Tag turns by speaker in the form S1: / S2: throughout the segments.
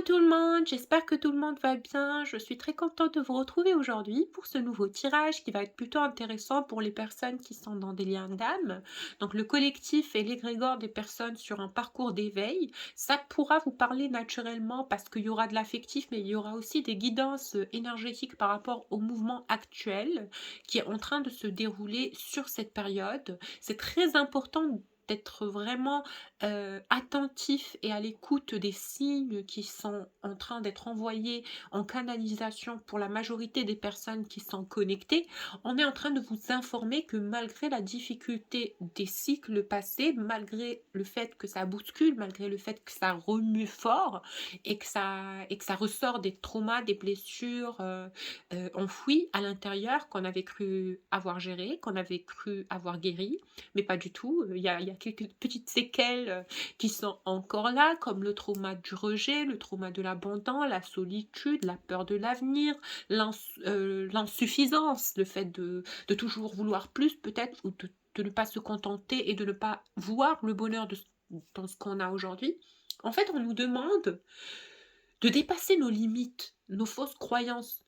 S1: tout le monde, j'espère que tout le monde va bien. Je suis très contente de vous retrouver aujourd'hui pour ce nouveau tirage qui va être plutôt intéressant pour les personnes qui sont dans des liens d'âme. Donc le collectif et l'égrégore des personnes sur un parcours d'éveil, ça pourra vous parler naturellement parce qu'il y aura de l'affectif, mais il y aura aussi des guidances énergétiques par rapport au mouvement actuel qui est en train de se dérouler sur cette période. C'est très important d'être vraiment attentif et à l'écoute des signes qui sont en train d'être envoyés en canalisation pour la majorité des personnes qui sont connectées. On est en train de vous informer que malgré la difficulté des cycles passés, malgré le fait que ça bouscule, malgré le fait que ça remue fort et que ça ressort des traumas, des blessures enfouies à l'intérieur qu'on avait cru avoir gérées, qu'on avait cru avoir guéries, mais pas du tout. Il y a quelques petites séquelles qui sont encore là, comme le trauma du rejet, le trauma de l'abandon, la solitude, la peur de l'avenir, l'insuffisance, le fait de toujours vouloir plus peut-être, ou de ne pas se contenter et de ne pas voir le bonheur dans ce qu'on a aujourd'hui. En fait, on nous demande de dépasser nos limites, nos fausses croyances,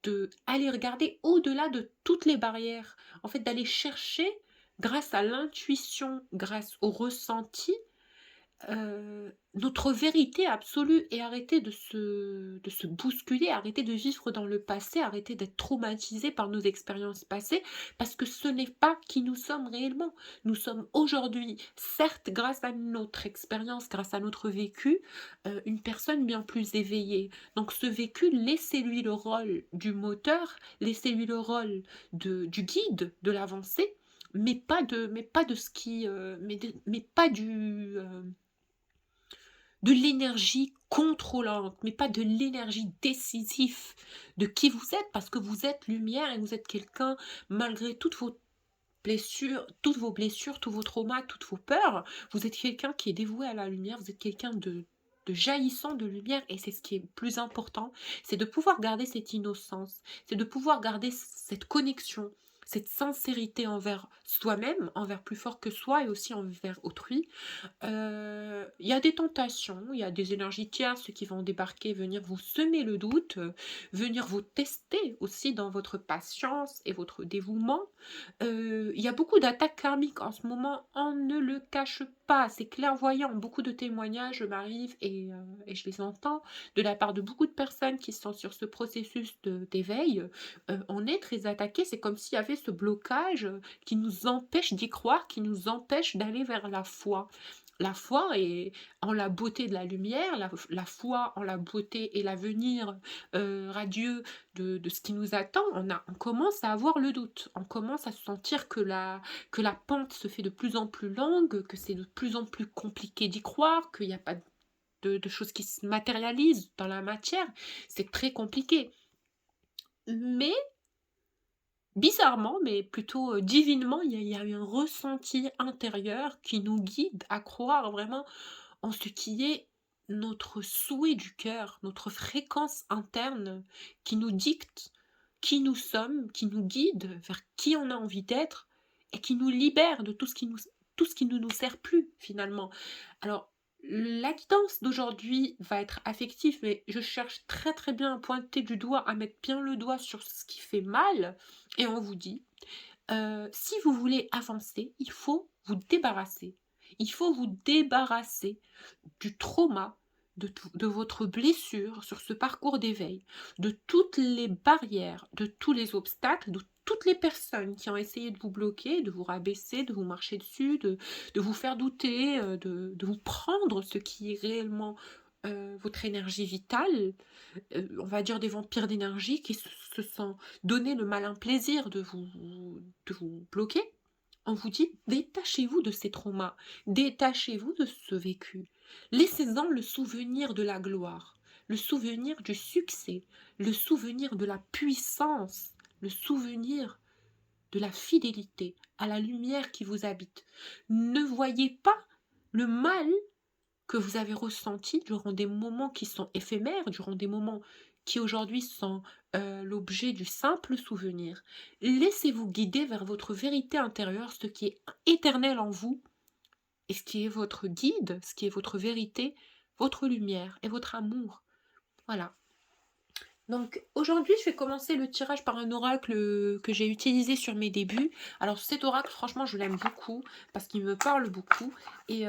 S1: de aller regarder au-delà de toutes les barrières. En fait, d'aller chercher, grâce à l'intuition, grâce au ressenti, notre vérité absolue et arrêter de se bousculer, arrêter de vivre dans le passé, arrêter d'être traumatisé par nos expériences passées, parce que ce n'est pas qui nous sommes réellement. Nous sommes aujourd'hui, certes, grâce à notre expérience, grâce à notre vécu, une personne bien plus éveillée. Donc ce vécu, laissez-lui le rôle du moteur, laissez-lui le rôle du guide de l'avancée, mais pas de ce qui, mais pas de l'énergie contrôlante, mais pas de l'énergie décisive de qui vous êtes, parce que vous êtes lumière et vous êtes quelqu'un, malgré toutes vos blessures, tous vos traumas, toutes vos peurs, vous êtes quelqu'un qui est dévoué à la lumière, vous êtes quelqu'un de jaillissant de lumière, et c'est ce qui est le plus important, c'est de pouvoir garder cette innocence, c'est de pouvoir garder cette connexion, cette sincérité envers soi-même, envers plus fort que soi et aussi envers autrui. Il y a des tentations, il y a des énergies tierces qui vont débarquer, venir vous semer le doute, venir vous tester aussi dans votre patience et votre dévouement. Il y a beaucoup d'attaques karmiques en ce moment, on ne le cache pas, c'est clairvoyant. Beaucoup de témoignages m'arrivent et je les entends de la part de beaucoup de personnes qui sont sur ce processus d'éveil. On est très attaqué, c'est comme s'il y avait ce blocage qui nous empêche d'y croire, qui nous empêche d'aller vers la foi. La foi est en la beauté de la lumière, la foi en la beauté et l'avenir radieux de ce qui nous attend. On commence à avoir le doute, on commence à sentir que la pente se fait de plus en plus longue, que c'est de plus en plus compliqué d'y croire, qu'il n'y a pas de choses qui se matérialisent dans la matière. C'est très compliqué. Mais bizarrement, mais plutôt, divinement, il y a eu un ressenti intérieur qui nous guide à croire vraiment en ce qui est notre souhait du cœur, notre fréquence interne qui nous dicte qui nous sommes, qui nous guide vers qui on a envie d'être et qui nous libère de tout ce qui ne nous sert plus finalement. Alors, la guidance d'aujourd'hui va être affective, mais je cherche très très bien à pointer du doigt, à mettre bien le doigt sur ce qui fait mal, et on vous dit, si vous voulez avancer, il faut vous débarrasser. Il faut vous débarrasser du trauma, de votre blessure sur ce parcours d'éveil, de toutes les barrières, de tous les obstacles, de toutes les personnes qui ont essayé de vous bloquer, de vous rabaisser, de vous marcher dessus, de vous faire douter, de vous prendre ce qui est réellement votre énergie vitale, on va dire des vampires d'énergie qui se sont donné le malin plaisir de vous bloquer. On vous dit, détachez-vous de ces traumas, détachez-vous de ce vécu. Laissez-en le souvenir de la gloire, le souvenir du succès, le souvenir de la puissance, le souvenir de la fidélité à la lumière qui vous habite. Ne voyez pas le mal que vous avez ressenti durant des moments qui sont éphémères, durant des moments qui aujourd'hui sont l'objet du simple souvenir. Laissez-vous guider vers votre vérité intérieure, ce qui est éternel en vous, et ce qui est votre guide, ce qui est votre vérité, votre lumière et votre amour. Voilà. Donc aujourd'hui, je vais commencer le tirage par un oracle que j'ai utilisé sur mes débuts. Alors cet oracle, franchement, je l'aime beaucoup parce qu'il me parle beaucoup. Et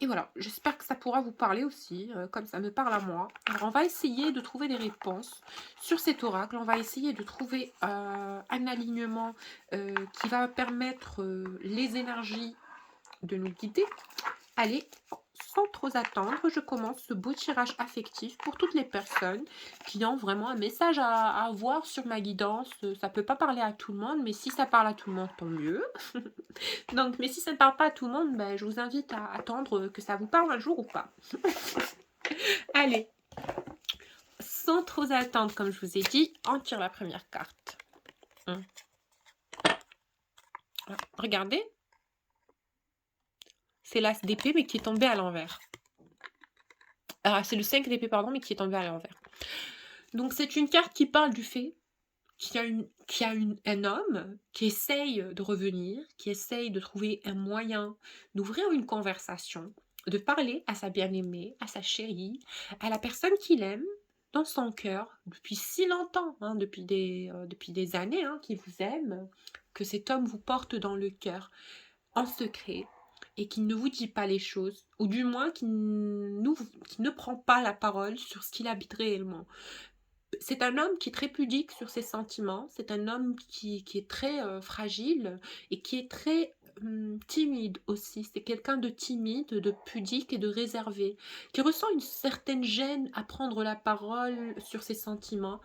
S1: voilà, j'espère que ça pourra vous parler aussi, comme ça me parle à moi. Alors on va essayer de trouver des réponses sur cet oracle. On va essayer de trouver un alignement qui va permettre les énergies de nous guider. Allez, sans trop attendre, je commence ce beau tirage affectif pour toutes les personnes qui ont vraiment un message à avoir sur ma guidance. Ça peut pas parler à tout le monde, mais si ça parle à tout le monde, tant mieux. Donc, mais si ça ne parle pas à tout le monde, ben, je vous invite à attendre que ça vous parle un jour ou pas. Allez, sans trop attendre, comme je vous ai dit, on tire la première carte. Regardez, c'est l'as d'épée, mais qui est tombé à l'envers. C'est le 5 d'épée, pardon, mais qui est tombé à l'envers. Donc c'est une carte qui parle du fait qu'il y a un homme qui essaye de revenir, qui essaye de trouver un moyen d'ouvrir une conversation, de parler à sa bien-aimée, à sa chérie, à la personne qu'il aime dans son cœur depuis si longtemps, hein, depuis des années, hein, qui vous aime, que cet homme vous porte dans le cœur en secret et qui ne vous dit pas les choses, ou du moins qui ne prend pas la parole sur ce qu'il habite réellement. C'est un homme qui est très pudique sur ses sentiments, c'est un homme qui est très fragile et qui est très timide aussi. C'est quelqu'un de timide, de pudique et de réservé, qui ressent une certaine gêne à prendre la parole sur ses sentiments,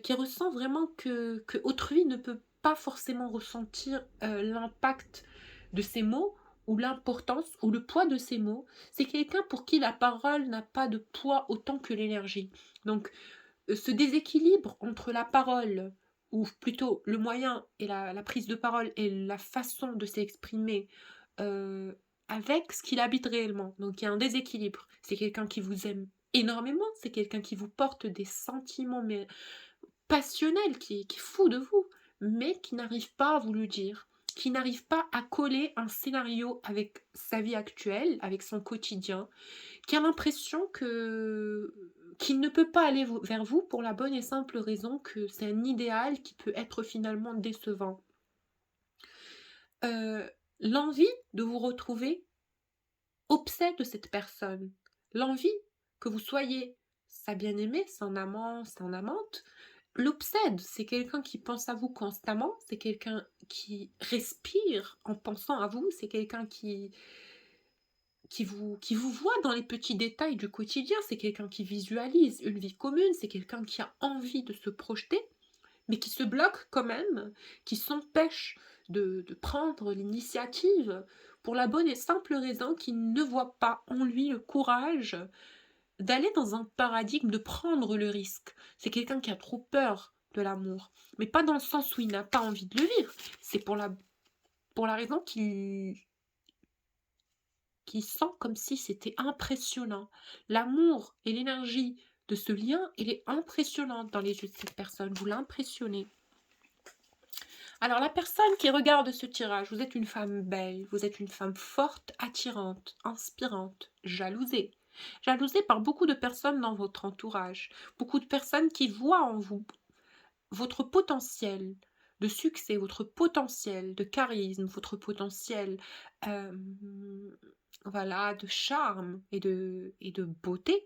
S1: qui ressent vraiment que autrui ne peut pas forcément ressentir l'impact de ses mots ou l'importance ou le poids de ses mots. C'est quelqu'un pour qui la parole n'a pas de poids autant que l'énergie. Donc, ce déséquilibre entre la parole, ou plutôt le moyen et la prise de parole et la façon de s'exprimer avec ce qu'il habite réellement. Donc il y a un déséquilibre. C'est quelqu'un qui vous aime énormément, c'est quelqu'un qui vous porte des sentiments mais passionnels, qui est fou de vous, mais qui n'arrive pas à vous le dire, qui n'arrive pas à coller un scénario avec sa vie actuelle, avec son quotidien, qui a l'impression qu'il ne peut pas aller vers vous pour la bonne et simple raison que c'est un idéal qui peut être finalement décevant. L'envie de vous retrouver obsède cette personne. L'envie que vous soyez sa bien-aimée, son amant, son amante, l'obsède. C'est quelqu'un qui pense à vous constamment, c'est quelqu'un qui respire en pensant à vous, c'est quelqu'un qui vous voit dans les petits détails du quotidien, c'est quelqu'un qui visualise une vie commune, c'est quelqu'un qui a envie de se projeter, mais qui se bloque quand même, qui s'empêche de prendre l'initiative pour la bonne et simple raison qu'il ne voit pas en lui le courage d'aller dans un paradigme, de prendre le risque. C'est quelqu'un qui a trop peur de l'amour, mais pas dans le sens où il n'a pas envie de le vivre, c'est pour la raison qui sent comme si c'était impressionnant. L'amour et l'énergie de ce lien, elle est impressionnante dans les yeux de cette personne. Vous l'impressionnez. Alors la personne qui regarde ce tirage, vous êtes une femme belle, vous êtes une femme forte, attirante, inspirante, jalousée. Jalousée par beaucoup de personnes dans votre entourage. Beaucoup de personnes qui voient en vous votre potentiel de succès, votre potentiel de charisme, votre potentiel voilà, de charme et de beauté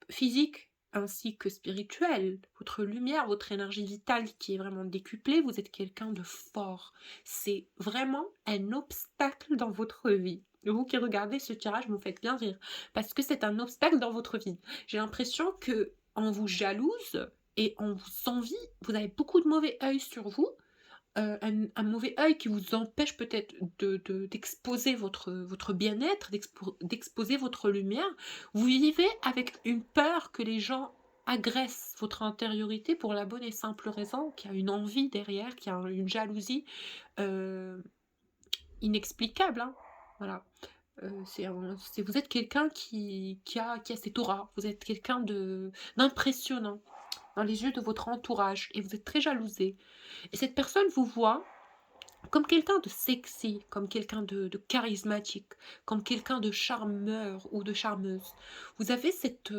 S1: physique ainsi que spirituelle, votre lumière, votre énergie vitale qui est vraiment décuplée, vous êtes quelqu'un de fort. C'est vraiment un obstacle dans votre vie. Vous qui regardez ce tirage, vous me faites bien rire, parce que c'est un obstacle dans votre vie. J'ai l'impression que on vous jalouse et on vous envie, vous avez beaucoup de mauvais œil sur vous, un mauvais œil qui vous empêche peut-être d'exposer votre bien-être, d'exposer votre lumière. Vous vivez avec une peur que les gens agressent votre intériorité pour la bonne et simple raison qu'il y a une envie derrière, qu'il y a une jalousie inexplicable, hein. Voilà. Vous êtes quelqu'un qui a cette aura, vous êtes quelqu'un d'impressionnant dans les yeux de votre entourage et vous êtes très jalousé. Et cette personne vous voit comme quelqu'un de sexy, comme quelqu'un de charismatique, comme quelqu'un de charmeur ou de charmeuse. Vous avez cette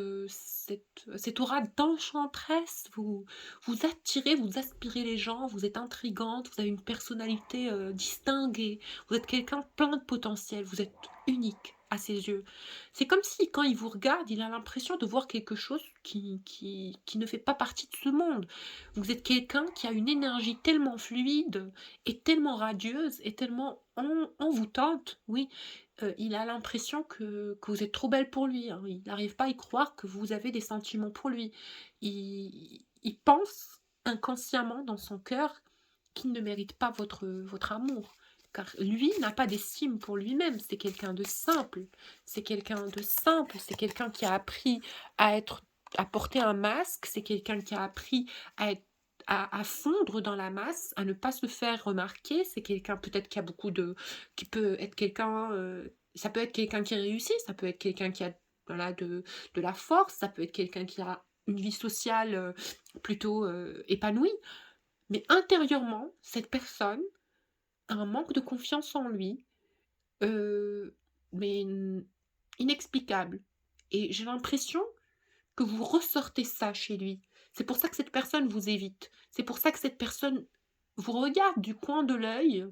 S1: aura d'enchanteresse, vous attirez, vous aspirez les gens, vous êtes intrigante, vous avez une personnalité, distinguée, vous êtes quelqu'un plein de potentiel, vous êtes unique à ses yeux. C'est comme si quand il vous regarde, il a l'impression de voir quelque chose qui ne fait pas partie de ce monde. Vous êtes quelqu'un qui a une énergie tellement fluide et tellement radieuse et tellement envoûtante, oui, il a l'impression que vous êtes trop belle pour lui, hein. Il n'arrive pas à y croire que vous avez des sentiments pour lui. Il pense inconsciemment dans son cœur qu'il ne mérite pas votre amour, car lui n'a pas d'estime pour lui-même. C'est quelqu'un de simple, c'est quelqu'un de simple, c'est quelqu'un qui a appris à porter un masque, c'est quelqu'un qui a appris à être à fondre dans la masse, à ne pas se faire remarquer. C'est quelqu'un peut-être qui peut être quelqu'un, ça peut être quelqu'un qui réussit, ça peut être quelqu'un qui a, voilà, de la force, ça peut être quelqu'un qui a une vie sociale, plutôt, épanouie. Mais intérieurement, cette personne a un manque de confiance en lui, heu, mais inexplicable, et j'ai l'impression que vous ressortez ça chez lui. C'est pour ça que cette personne vous évite. C'est pour ça que cette personne vous regarde du coin de l'œil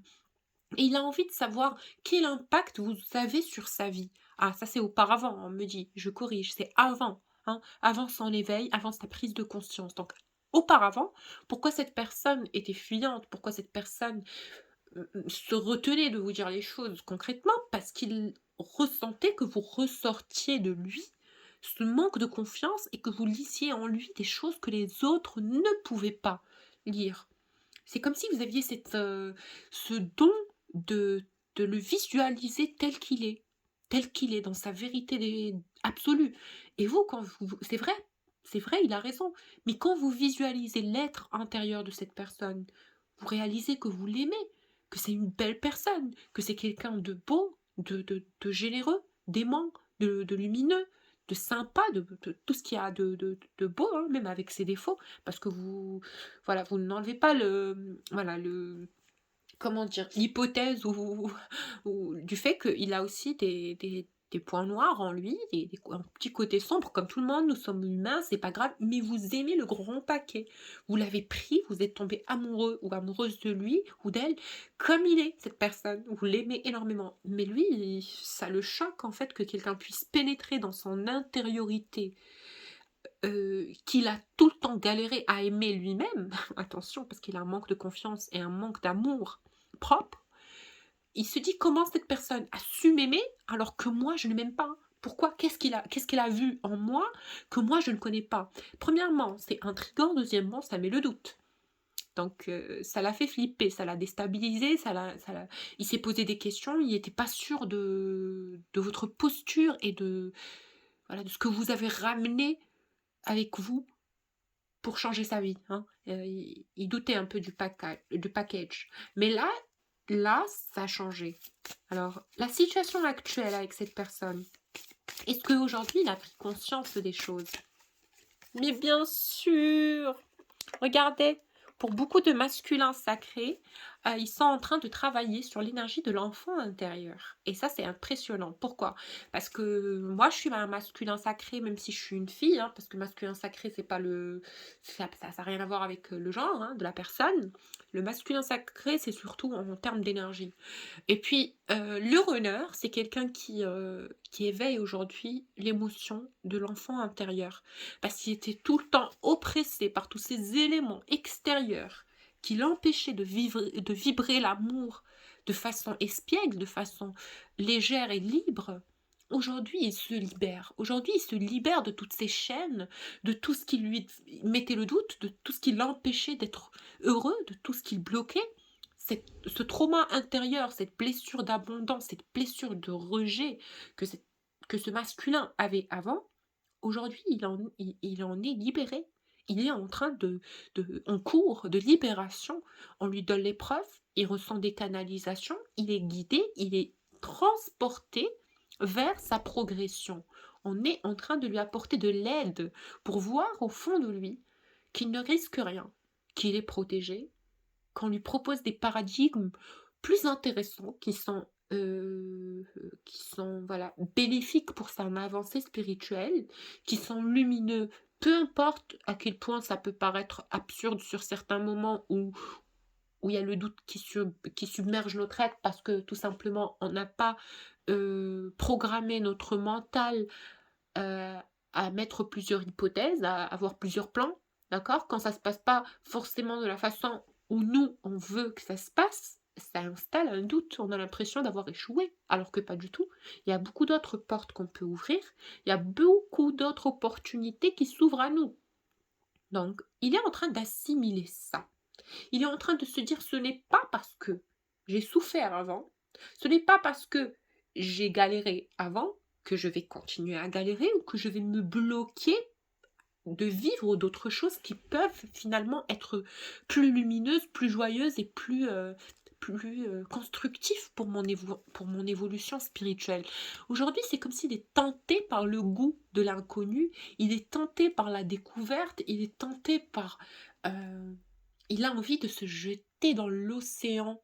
S1: et il a envie de savoir quel impact vous avez sur sa vie. Ah, ça c'est auparavant, on me dit, je corrige, c'est avant, hein, avant son éveil, avant sa prise de conscience. Donc, auparavant, pourquoi cette personne était fuyante? Pourquoi cette personne se retenait de vous dire les choses concrètement? Parce qu'il ressentait que vous ressortiez de lui ce manque de confiance et que vous lisiez en lui des choses que les autres ne pouvaient pas lire. C'est comme si vous aviez ce don de le visualiser tel qu'il est dans sa vérité absolue. Et vous, quand c'est vrai, il a raison, mais quand vous visualisez l'être intérieur de cette personne, vous réalisez que vous l'aimez, que c'est une belle personne, que c'est quelqu'un de beau, de généreux, d'aimant, de lumineux, de sympa, de tout ce qu'il y a de beau, hein, même avec ses défauts, parce que voilà, vous n'enlevez pas voilà, comment dire? L'hypothèse ou du fait qu'il a aussi des points noirs en lui, un petit côté sombre comme tout le monde, nous sommes humains, c'est pas grave, mais vous aimez le grand paquet. Vous l'avez pris, vous êtes tombé amoureux ou amoureuse de lui ou d'elle comme il est, cette personne. Vous l'aimez énormément. Mais lui, ça le choque en fait que quelqu'un puisse pénétrer dans son intériorité, qu'il a tout le temps galéré à aimer lui-même. Attention, parce qu'il a un manque de confiance et un manque d'amour propre. Il se dit: «Comment cette personne a su m'aimer alors que moi je ne m'aime pas? Pourquoi? Qu'est-ce qu'elle a vu en moi que moi je ne connais pas?» Premièrement, c'est intriguant, deuxièmement, ça met le doute. Donc ça l'a fait flipper, ça l'a déstabilisé, il s'est posé des questions, il n'était pas sûr de votre posture et voilà, de ce que vous avez ramené avec vous pour changer sa vie, hein. Il doutait un peu du package. Mais là, ça a changé. Alors, la situation actuelle avec cette personne, est-ce qu'aujourd'hui, il a pris conscience des choses? Mais bien sûr! Regardez, pour beaucoup de masculins sacrés, ils sont en train de travailler sur l'énergie de l'enfant intérieur et ça, c'est impressionnant. Pourquoi? Parce que moi, je suis un masculin sacré, même si je suis une fille, hein, parce que masculin sacré, c'est pas le ça a rien à voir avec, le genre, hein, de la personne. Le masculin sacré, c'est surtout en termes d'énergie. Et puis, le runner, c'est quelqu'un qui éveille aujourd'hui l'émotion de l'enfant intérieur. Parce qu'il était tout le temps oppressé par tous ces éléments extérieurs qui l'empêchaient de vibrer l'amour de façon espiègle, de façon légère et libre. Aujourd'hui, il se libère. Aujourd'hui, il se libère de toutes ces chaînes, de tout ce qui lui mettait le doute, de tout ce qui l'empêchait d'être heureux, de tout ce qui le bloquait. Ce trauma intérieur, cette blessure d'abondance, cette blessure de rejet que ce masculin avait avant, aujourd'hui, il en est libéré. Il est en train en cours de libération. On lui donne les preuves, il ressent des canalisations, il est guidé, il est transporté vers sa progression. On est en train de lui apporter de l'aide pour voir au fond de lui qu'il ne risque rien, qu'il est protégé, qu'on lui propose des paradigmes plus intéressants, qui sont, voilà, bénéfiques pour son avancée spirituelle, qui sont lumineux. Peu importe à quel point ça peut paraître absurde sur certains moments où il y a le doute qui submerge notre être parce que tout simplement on n'a pas, programmé notre mental, heu, à mettre plusieurs hypothèses, à avoir plusieurs plans, d'accord? Quand ça se passe pas forcément de la façon où nous, on veut que ça se passe, ça installe un doute. On a l'impression d'avoir échoué, alors que pas du tout. Il y a beaucoup d'autres portes qu'on peut ouvrir. Il y a beaucoup d'autres opportunités qui s'ouvrent à nous. Donc, il est en train d'assimiler ça. Il est en train de se dire: «Ce n'est pas parce que j'ai souffert avant, ce n'est pas parce que j'ai galéré avant que je vais continuer à galérer ou que je vais me bloquer de vivre d'autres choses qui peuvent finalement être plus lumineuses, plus joyeuses et plus constructives pour mon évolution spirituelle». Aujourd'hui, c'est comme s'il est tenté par le goût de l'inconnu, il est tenté par la découverte, il est tenté par, heu, il a envie de se jeter dans l'océan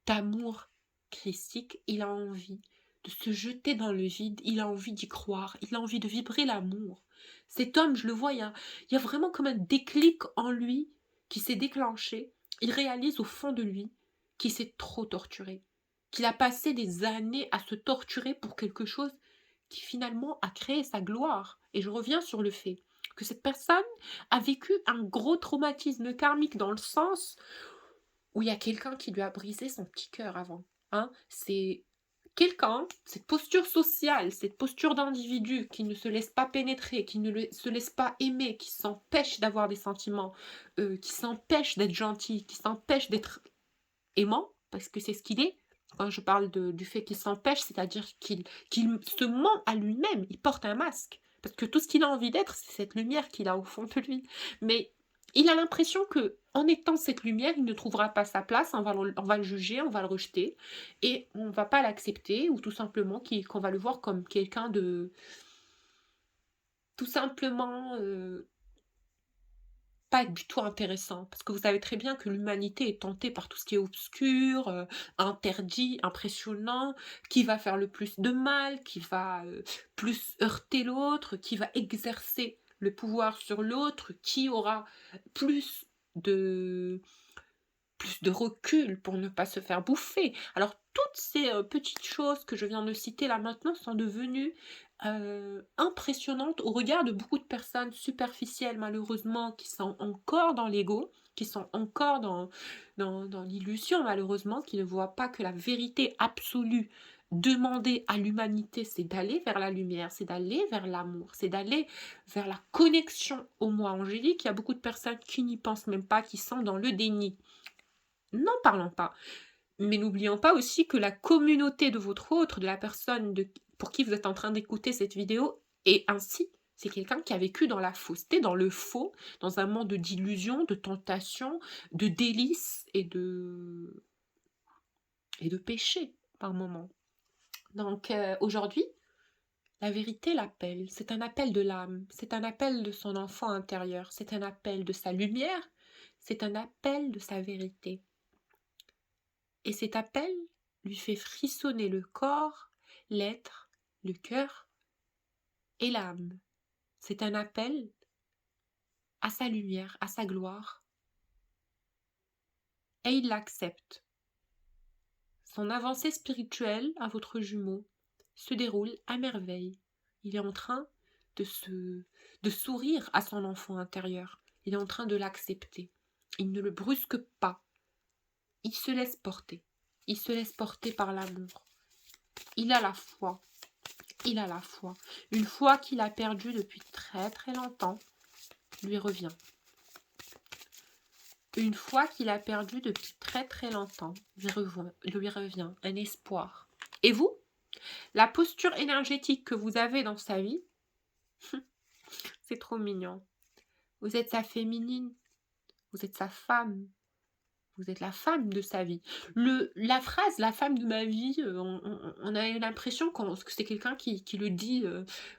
S1: d'amour christique, il a envie de se jeter dans le vide, il a envie d'y croire, il a envie de vibrer l'amour. Cet homme, je le vois, il y a vraiment comme un déclic en lui qui s'est déclenché. Il réalise au fond de lui qu'il s'est trop torturé, qu'il a passé des années à se torturer pour quelque chose qui finalement a créé sa gloire. Et je reviens sur le fait que cette personne a vécu un gros traumatisme karmique dans le sens où il y a quelqu'un qui lui a brisé son petit cœur avant, hein. C'est quelqu'un, cette posture sociale, cette posture d'individu qui ne se laisse pas pénétrer, qui ne se laisse pas aimer, qui s'empêche d'avoir des sentiments, qui s'empêche d'être gentil, qui s'empêche d'être aimant, parce que c'est ce qu'il est. Quand je parle du fait qu'il s'empêche, c'est-à-dire qu'il se ment à lui-même, il porte un masque. Parce que tout ce qu'il a envie d'être, c'est cette lumière qu'il a au fond de lui. Mais il a l'impression que en étant cette lumière, il ne trouvera pas sa place, on va le juger, on va le rejeter, et on ne va pas l'accepter, ou tout simplement qu'on va le voir comme quelqu'un de tout simplement pas du tout intéressant, parce que vous savez très bien que l'humanité est tentée par tout ce qui est obscur, interdit, impressionnant, qui va faire le plus de mal, qui va, plus heurter l'autre, qui va exercer le pouvoir sur l'autre, qui aura plus de recul pour ne pas se faire bouffer. Alors toutes ces, petites choses que je viens de citer là maintenant sont devenues, impressionnantes au regard de beaucoup de personnes superficielles malheureusement qui sont encore dans l'ego, qui sont encore dans l'illusion malheureusement, qui ne voient pas que la vérité absolue demandée à l'humanité, c'est d'aller vers la lumière, c'est d'aller vers l'amour, c'est d'aller vers la connexion au moi angélique. Il y a beaucoup de personnes qui n'y pensent même pas, qui sont dans le déni. N'en parlons pas. Mais n'oublions pas aussi que la communauté de votre autre, de la personne pour qui vous êtes en train d'écouter cette vidéo, est ainsi. C'est quelqu'un qui a vécu dans la fausseté, dans le faux, dans un monde d'illusions, de tentations, de délices et de péché par moments. Donc aujourd'hui, la vérité l'appelle. C'est un appel de l'âme, c'est un appel de son enfant intérieur, c'est un appel de sa lumière, c'est un appel de sa vérité. Et cet appel lui fait frissonner le corps, l'être, le cœur et l'âme. C'est un appel à sa lumière, à sa gloire. Et il l'accepte. Son avancée spirituelle à votre jumeau se déroule à merveille. Il est en train de sourire à son enfant intérieur. Il est en train de l'accepter. Il ne le brusque pas. Il se laisse porter. Il se laisse porter par l'amour. Il a la foi. Il a la foi. Une foi qu'il a perdue depuis très très longtemps lui revient. Une foi qu'il a perdue depuis très très longtemps lui revient. Un espoir. Et vous, la posture énergétique que vous avez dans sa vie, c'est trop mignon. Vous êtes sa féminine. Vous êtes sa femme. Vous êtes la femme de sa vie. La phrase «la femme de ma vie», on a l'impression que c'est quelqu'un qui le dit,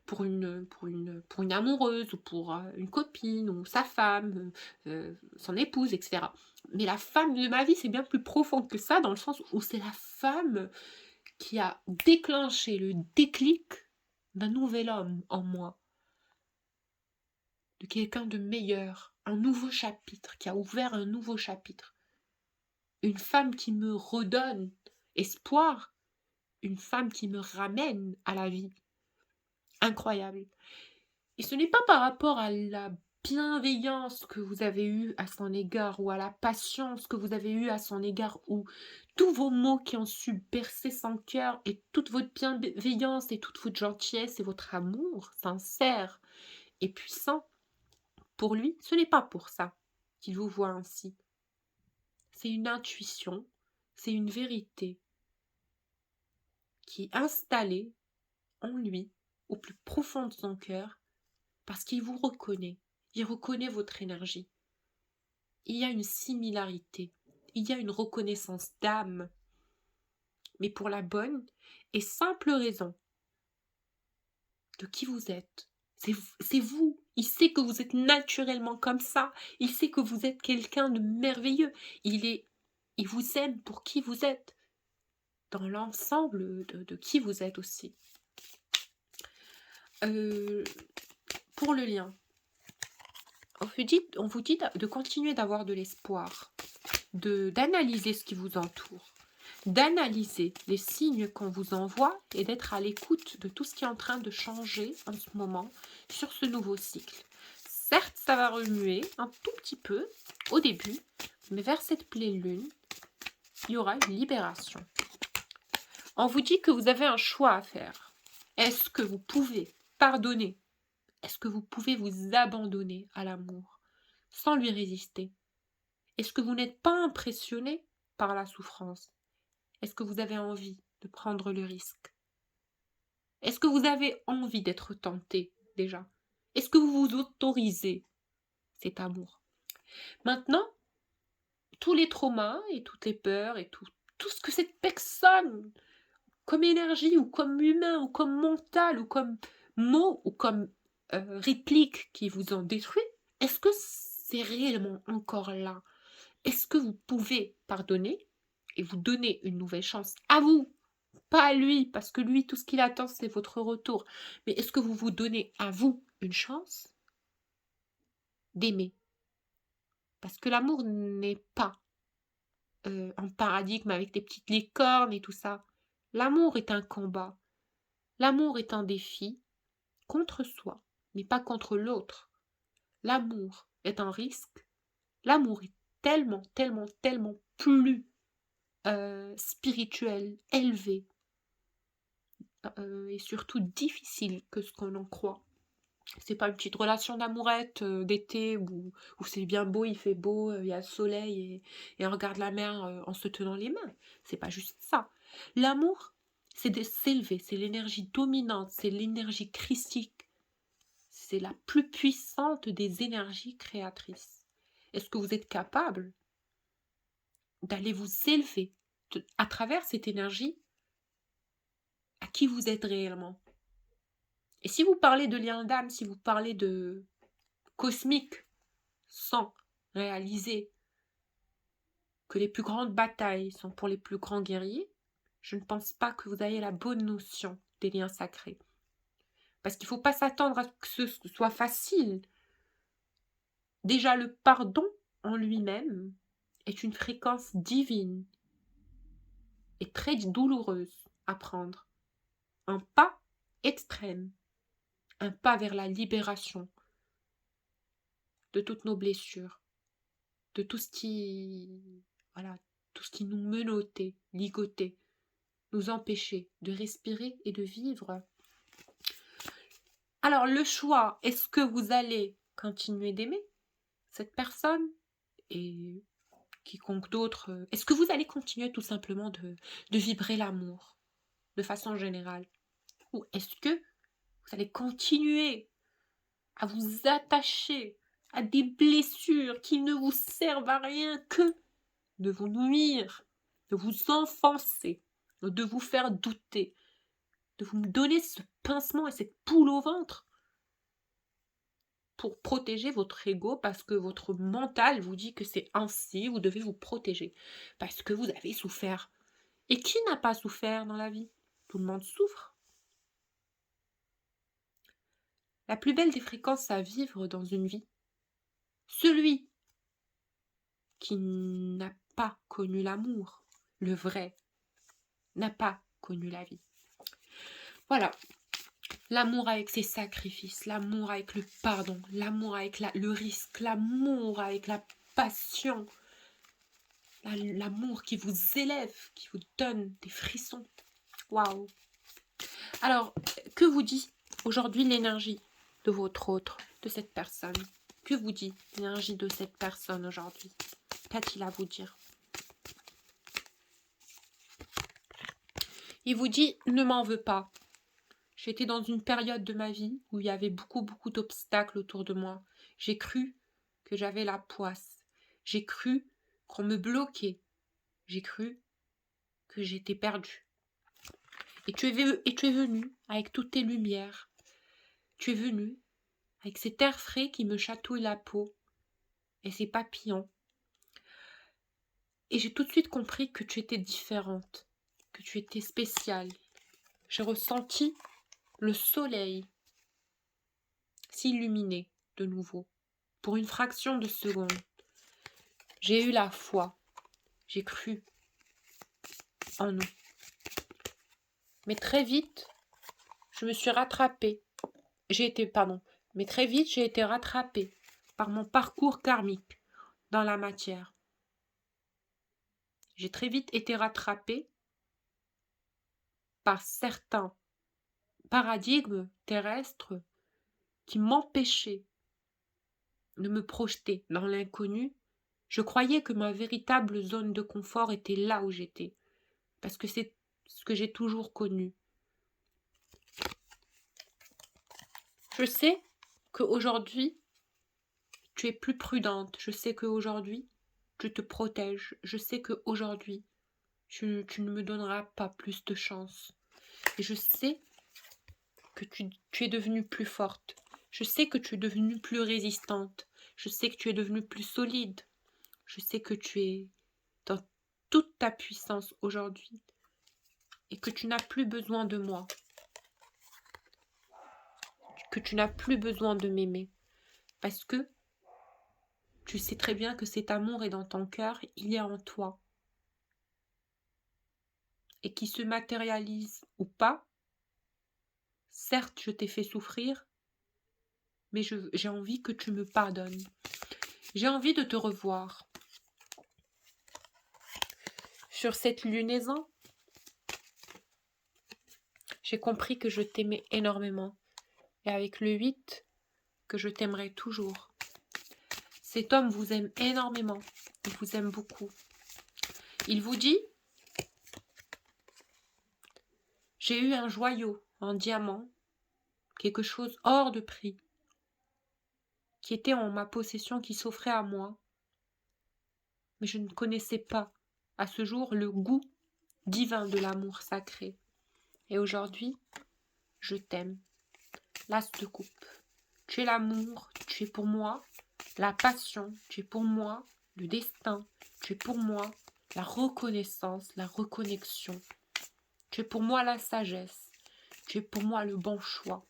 S1: pour une amoureuse ou pour, une copine ou sa femme, son épouse et cetera. Mais la femme de ma vie, c'est bien plus profond que ça, dans le sens où c'est la femme qui a déclenché le déclic d'un nouvel homme en moi, de quelqu'un de meilleur, un nouveau chapitre, qui a ouvert un nouveau chapitre. Une femme qui me redonne espoir, une femme qui me ramène à la vie. Incroyable. Et ce n'est pas par rapport à la bienveillance que vous avez eue à son égard ou à la patience que vous avez eue à son égard ou tous vos mots qui ont su bercer son cœur et toute votre bienveillance et toute votre gentillesse et votre amour sincère et puissant pour lui, ce n'est pas pour ça qu'il vous voit ainsi. C'est une intuition, c'est une vérité qui est installée en lui, au plus profond de son cœur, parce qu'il vous reconnaît, il reconnaît votre énergie. Il y a une similarité, il y a une reconnaissance d'âme, mais pour la bonne et simple raison de qui vous êtes. C'est vous. Il sait que vous êtes naturellement comme ça. Il sait que vous êtes quelqu'un de merveilleux. Il vous aime pour qui vous êtes, dans l'ensemble de qui vous êtes aussi. Pour le lien, on vous dit de continuer d'avoir de l'espoir, d'analyser ce qui vous entoure, d'analyser les signes qu'on vous envoie et d'être à l'écoute de tout ce qui est en train de changer en ce moment sur ce nouveau cycle. Certes, ça va remuer un tout petit peu au début, mais vers cette pleine lune, il y aura une libération. On vous dit que vous avez un choix à faire. Est-ce que vous pouvez pardonner? Est-ce que vous pouvez vous abandonner à l'amour sans lui résister? Est-ce que vous n'êtes pas impressionné par la souffrance? Est-ce que vous avez envie de prendre le risque? Est-ce que vous avez envie d'être tenté déjà? Est-ce que vous vous autorisez cet amour? Maintenant, tous les traumas et toutes les peurs et tout ce que cette personne, comme énergie ou comme humain ou comme mental ou comme mot ou comme réplique qui vous ont détruit, est-ce que c'est réellement encore là? Est-ce que vous pouvez pardonner et vous donner une nouvelle chance à vous, pas à lui, parce que lui, tout ce qu'il attend, c'est votre retour. Mais est-ce que vous vous donnez à vous une chance d'aimer? Parce que l'amour n'est pas un paradigme avec des petites licornes et tout ça. L'amour est un combat. L'amour est un défi contre soi, mais pas contre l'autre. L'amour est un risque. L'amour est tellement, tellement, tellement plus spirituel, élevé et surtout difficile que ce qu'on en croit. C'est pas une petite relation d'amourette d'été où c'est bien beau, il fait beau, il y a le soleil et on regarde la mer en se tenant les mains. C'est pas juste ça. L'amour, c'est de s'élever, c'est l'énergie dominante, c'est l'énergie christique. C'est la plus puissante des énergies créatrices. Est-ce que vous êtes capable d'aller vous élever à travers cette énergie à qui vous êtes réellement? Et si vous parlez de lien d'âme, si vous parlez de cosmique, sans réaliser que les plus grandes batailles sont pour les plus grands guerriers, je ne pense pas que vous ayez la bonne notion des liens sacrés. Parce qu'il ne faut pas s'attendre à ce que ce soit facile. Déjà, le pardon en lui-même est une fréquence divine et très douloureuse à prendre. Un pas extrême, un pas vers la libération de toutes nos blessures, de tout ce tout ce qui nous menottait, ligotait, nous empêchait de respirer et de vivre. Alors le choix, est-ce que vous allez continuer d'aimer cette personne et quiconque d'autre? Est-ce que vous allez continuer tout simplement de vibrer l'amour de façon générale? Ou est-ce que vous allez continuer à vous attacher à des blessures qui ne vous servent à rien que de vous nuire, de vous enfoncer, de vous faire douter, de vous donner ce pincement et cette boule au ventre pour protéger votre ego parce que votre mental vous dit que c'est ainsi, vous devez vous protéger parce que vous avez souffert. Et qui n'a pas souffert dans la vie? Tout le monde souffre. La plus belle des fréquences à vivre dans une vie, celui qui n'a pas connu l'amour, le vrai, n'a pas connu la vie. Voilà, l'amour avec ses sacrifices, l'amour avec le pardon, l'amour avec le risque, l'amour avec la passion, l'amour qui vous élève, qui vous donne des frissons. Waouh! Alors, que vous dit aujourd'hui l'énergie de votre autre, de cette personne? Que vous dit l'énergie de cette personne aujourd'hui? Qu'a-t-il à vous dire? Il vous dit, ne m'en veux pas. J'étais dans une période de ma vie où il y avait beaucoup d'obstacles autour de moi. J'ai cru que j'avais la poisse. J'ai cru qu'on me bloquait. J'ai cru que j'étais perdue. Et tu es venu avec toutes tes lumières. Tu es venu avec cet air frais qui me chatouille la peau et ces papillons. Et j'ai tout de suite compris que tu étais différente, que tu étais spéciale. J'ai ressenti le soleil s'illuminer de nouveau, pour une fraction de seconde. J'ai eu la foi, j'ai cru en nous. Mais très vite, je me suis rattrapée. Mais très vite, j'ai été rattrapée par mon parcours karmique dans la matière. J'ai très vite été rattrapée par certains paradigmes terrestres qui m'empêchaient de me projeter dans l'inconnu. Je croyais que ma véritable zone de confort était là où j'étais, parce que c'est ce que j'ai toujours connu. Je sais qu'aujourd'hui, tu es plus prudente. Je sais qu'aujourd'hui, tu te protèges. Je sais qu'aujourd'hui, tu ne me donneras pas plus de chance. Et je sais que tu es devenue plus forte. Je sais que tu es devenue plus résistante. Je sais que tu es devenue plus solide. Je sais que tu es dans toute ta puissance aujourd'hui et que tu n'as plus besoin de moi. Que tu n'as plus besoin de m'aimer. Parce que tu sais très bien que cet amour est dans ton cœur, il est en toi. Et qui se matérialise ou pas, certes, je t'ai fait souffrir, mais j'ai envie que tu me pardonnes. J'ai envie de te revoir. Sur cette lunaison, j'ai compris que je t'aimais énormément. Et avec le 8, que je t'aimerai toujours. Cet homme vous aime énormément. Il vous aime beaucoup. Il vous dit, j'ai eu un joyau, un diamant, quelque chose hors de prix, qui était en ma possession, qui s'offrait à moi. Mais je ne connaissais pas, à ce jour, le goût divin de l'amour sacré. Et aujourd'hui, je t'aime. L'as de coupe. Tu es l'amour, tu es pour moi la passion, tu es pour moi le destin, tu es pour moi la reconnaissance, la reconnexion. Tu es pour moi la sagesse, tu es pour moi le bon choix.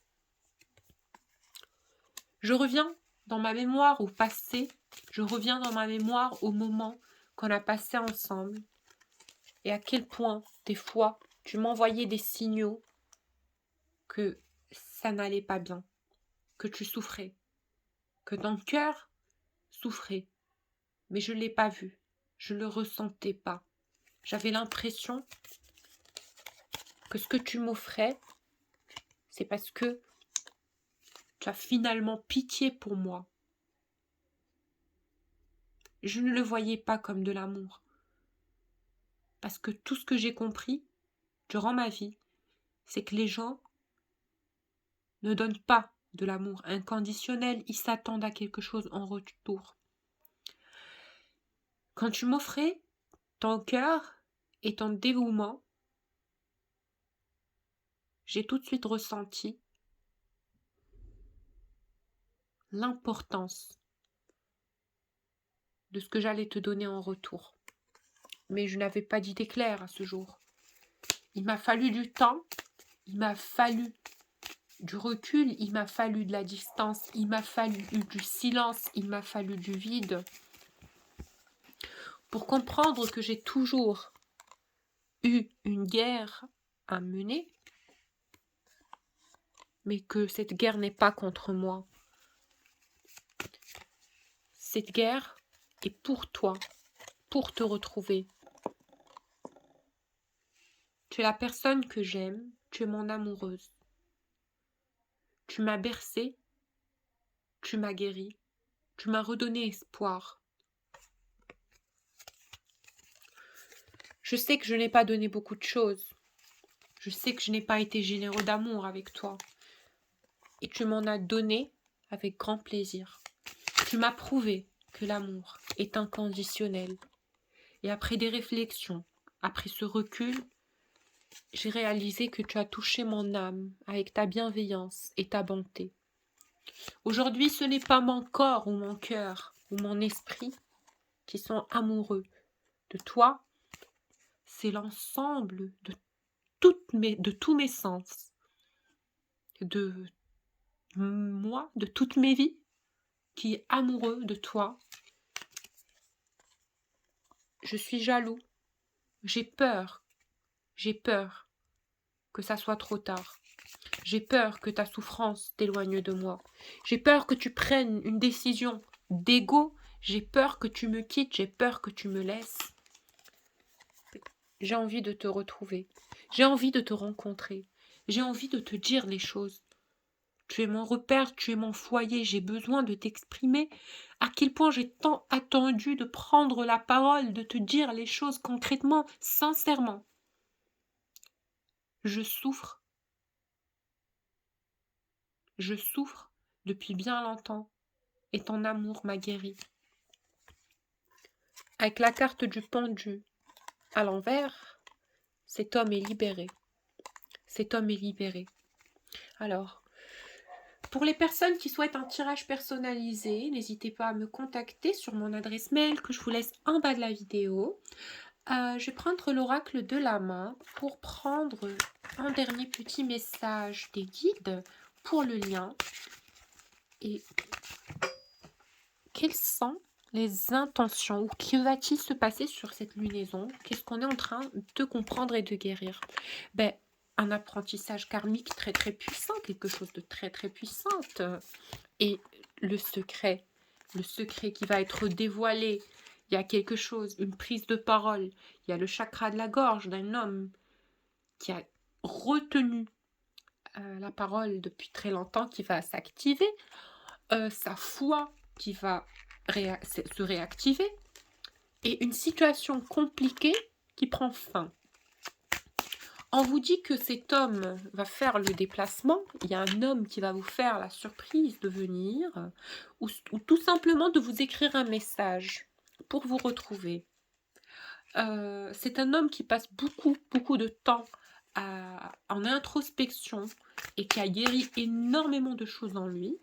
S1: Je reviens dans ma mémoire au passé, je reviens dans ma mémoire au moment qu'on a passé ensemble et à quel point, des fois, tu m'envoyais des signaux que ça n'allait pas bien, que tu souffrais, que ton cœur souffrait. Mais je ne l'ai pas vu, je ne le ressentais pas. J'avais l'impression que ce que tu m'offrais, c'est parce que tu as finalement pitié pour moi. Je ne le voyais pas comme de l'amour. Parce que tout ce que j'ai compris durant ma vie, c'est que les gens ne donnent pas de l'amour inconditionnel, ils s'attendent à quelque chose en retour. Quand tu m'offrais ton cœur et ton dévouement, j'ai tout de suite ressenti l'importance de ce que j'allais te donner en retour. Mais je n'avais pas d'idée claire à ce jour. Il m'a fallu du temps, il m'a fallu du recul, il m'a fallu de la distance, il m'a fallu du silence, il m'a fallu du vide pour comprendre que j'ai toujours eu une guerre à mener, mais que cette guerre n'est pas contre moi. Cette guerre est pour toi, pour te retrouver. Tu es la personne que j'aime, tu es mon amoureuse. Tu m'as bercée, tu m'as guérie, tu m'as redonné espoir. Je sais que je n'ai pas donné beaucoup de choses. Je sais que je n'ai pas été généreux d'amour avec toi. Et tu m'en as donné avec grand plaisir. Tu m'as prouvé que l'amour est inconditionnel. Et après des réflexions, après ce recul, j'ai réalisé que tu as touché mon âme avec ta bienveillance et ta bonté. Aujourd'hui, ce n'est pas mon corps ou mon cœur ou mon esprit qui sont amoureux de toi, c'est l'ensemble de tous mes sens, de moi, de toutes mes vies, qui est amoureux de toi. Je suis jaloux, j'ai peur que ça soit trop tard. J'ai peur que ta souffrance t'éloigne de moi. J'ai peur que tu prennes une décision d'ego. J'ai peur que tu me quittes, j'ai peur que tu me laisses. J'ai envie de te retrouver. J'ai envie de te rencontrer. J'ai envie de te dire les choses. Tu es mon repère, tu es mon foyer. J'ai besoin de t'exprimer à quel point j'ai tant attendu de prendre la parole, de te dire les choses concrètement, sincèrement. Je souffre. Je souffre depuis bien longtemps et ton amour m'a guéri. Avec la carte du pendu à l'envers, cet homme est libéré. Cet homme est libéré. Alors, pour les personnes qui souhaitent un tirage personnalisé, n'hésitez pas à me contacter sur mon adresse mail que je vous laisse en bas de la vidéo. Je vais prendre l'oracle de la main pour prendre un dernier petit message des guides pour le lien. Et quelles sont les intentions ou que va-t-il se passer sur cette lunaison? Qu'est-ce qu'on est en train de comprendre et de guérir? Un apprentissage karmique très très puissant, quelque chose de très très puissant. Et le secret qui va être dévoilé, il y a quelque chose, une prise de parole, il y a le chakra de la gorge d'un homme qui a retenu la parole depuis très longtemps, qui va s'activer, sa foi qui va se réactiver, et une situation compliquée qui prend fin. On vous dit que cet homme va faire le déplacement, il y a un homme qui va vous faire la surprise de venir, ou tout simplement de vous écrire un message pour vous retrouver. C'est un homme qui passe beaucoup de temps en introspection et qui a guéri énormément de choses en lui.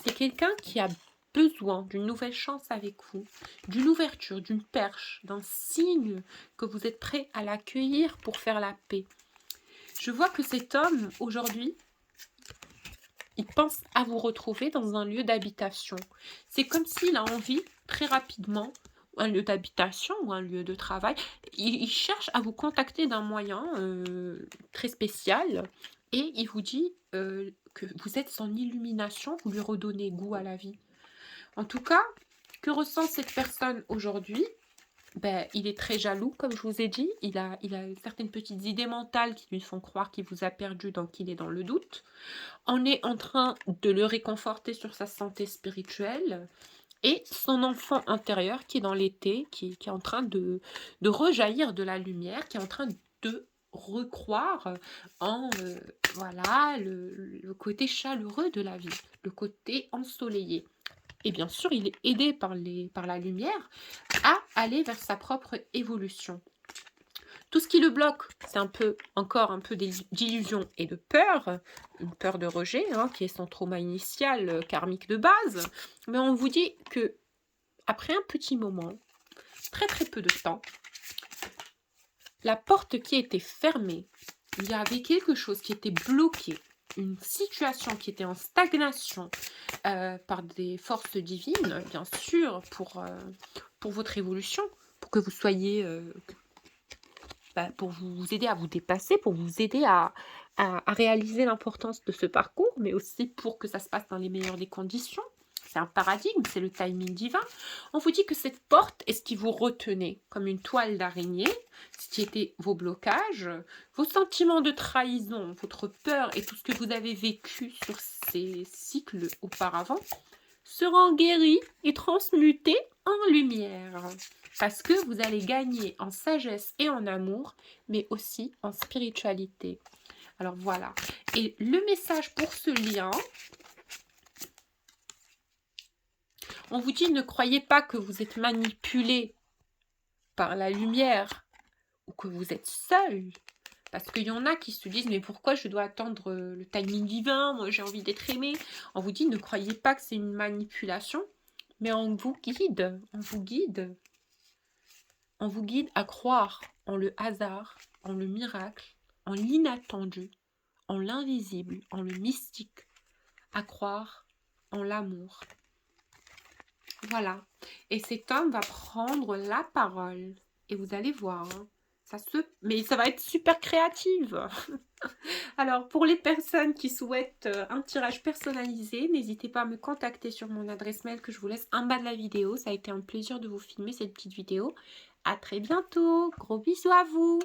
S1: C'est quelqu'un qui a besoin d'une nouvelle chance avec vous, d'une ouverture, d'une perche, d'un signe que vous êtes prêt à l'accueillir pour faire la paix. Je vois que cet homme, aujourd'hui, il pense à vous retrouver dans un lieu d'habitation. C'est comme s'il a envie, très rapidement, un lieu d'habitation ou un lieu de travail. Il cherche à vous contacter d'un moyen très spécial et il vous dit que vous êtes son illumination, vous lui redonnez goût à la vie. En tout cas, que ressent cette personne aujourd'hui? Il est très jaloux, comme je vous ai dit. Il a certaines petites idées mentales qui lui font croire qu'il vous a perdu, donc il est dans le doute. On est en train de le réconforter sur sa santé spirituelle et son enfant intérieur qui est dans l'été, qui est en train de rejaillir de la lumière, qui est en train de recroire en voilà, le côté chaleureux de la vie, le côté ensoleillé. Et bien sûr, il est aidé par la lumière à aller vers sa propre évolution. Tout ce qui le bloque, c'est encore un peu d'illusion et de peur, une peur de rejet, hein, qui est son trauma initial karmique de base. Mais on vous dit que après un petit moment, très très peu de temps, la porte qui était fermée, il y avait quelque chose qui était bloqué, une situation qui était en stagnation par des forces divines, bien sûr, pour votre évolution, pour que vous soyez, pour vous aider à vous dépasser, pour vous aider à réaliser l'importance de ce parcours, mais aussi pour que ça se passe dans les meilleures des conditions. C'est un paradigme, c'est le timing divin. On vous dit que cette porte est ce qui vous retenait comme une toile d'araignée, ce qui était vos blocages, vos sentiments de trahison, votre peur et tout ce que vous avez vécu sur ces cycles auparavant, seront guéris et transmutés en lumière. Parce que vous allez gagner en sagesse et en amour, mais aussi en spiritualité. Alors voilà. Et le message pour ce lien, on vous dit ne croyez pas que vous êtes manipulé par la lumière ou que vous êtes seul. Parce qu'il y en a qui se disent mais pourquoi je dois attendre le timing divin, moi j'ai envie d'être aimé. On vous dit ne croyez pas que c'est une manipulation, mais on vous guide, on vous guide à croire en le hasard, en le miracle, en l'inattendu, en l'invisible, en le mystique, à croire en l'amour. Voilà. Et cet homme va prendre la parole. Et vous allez voir, hein, mais ça va être super créative. Alors, pour les personnes qui souhaitent un tirage personnalisé, n'hésitez pas à me contacter sur mon adresse mail que je vous laisse en bas de la vidéo. Ça a été un plaisir de vous filmer cette petite vidéo. À très bientôt. Gros bisous à vous.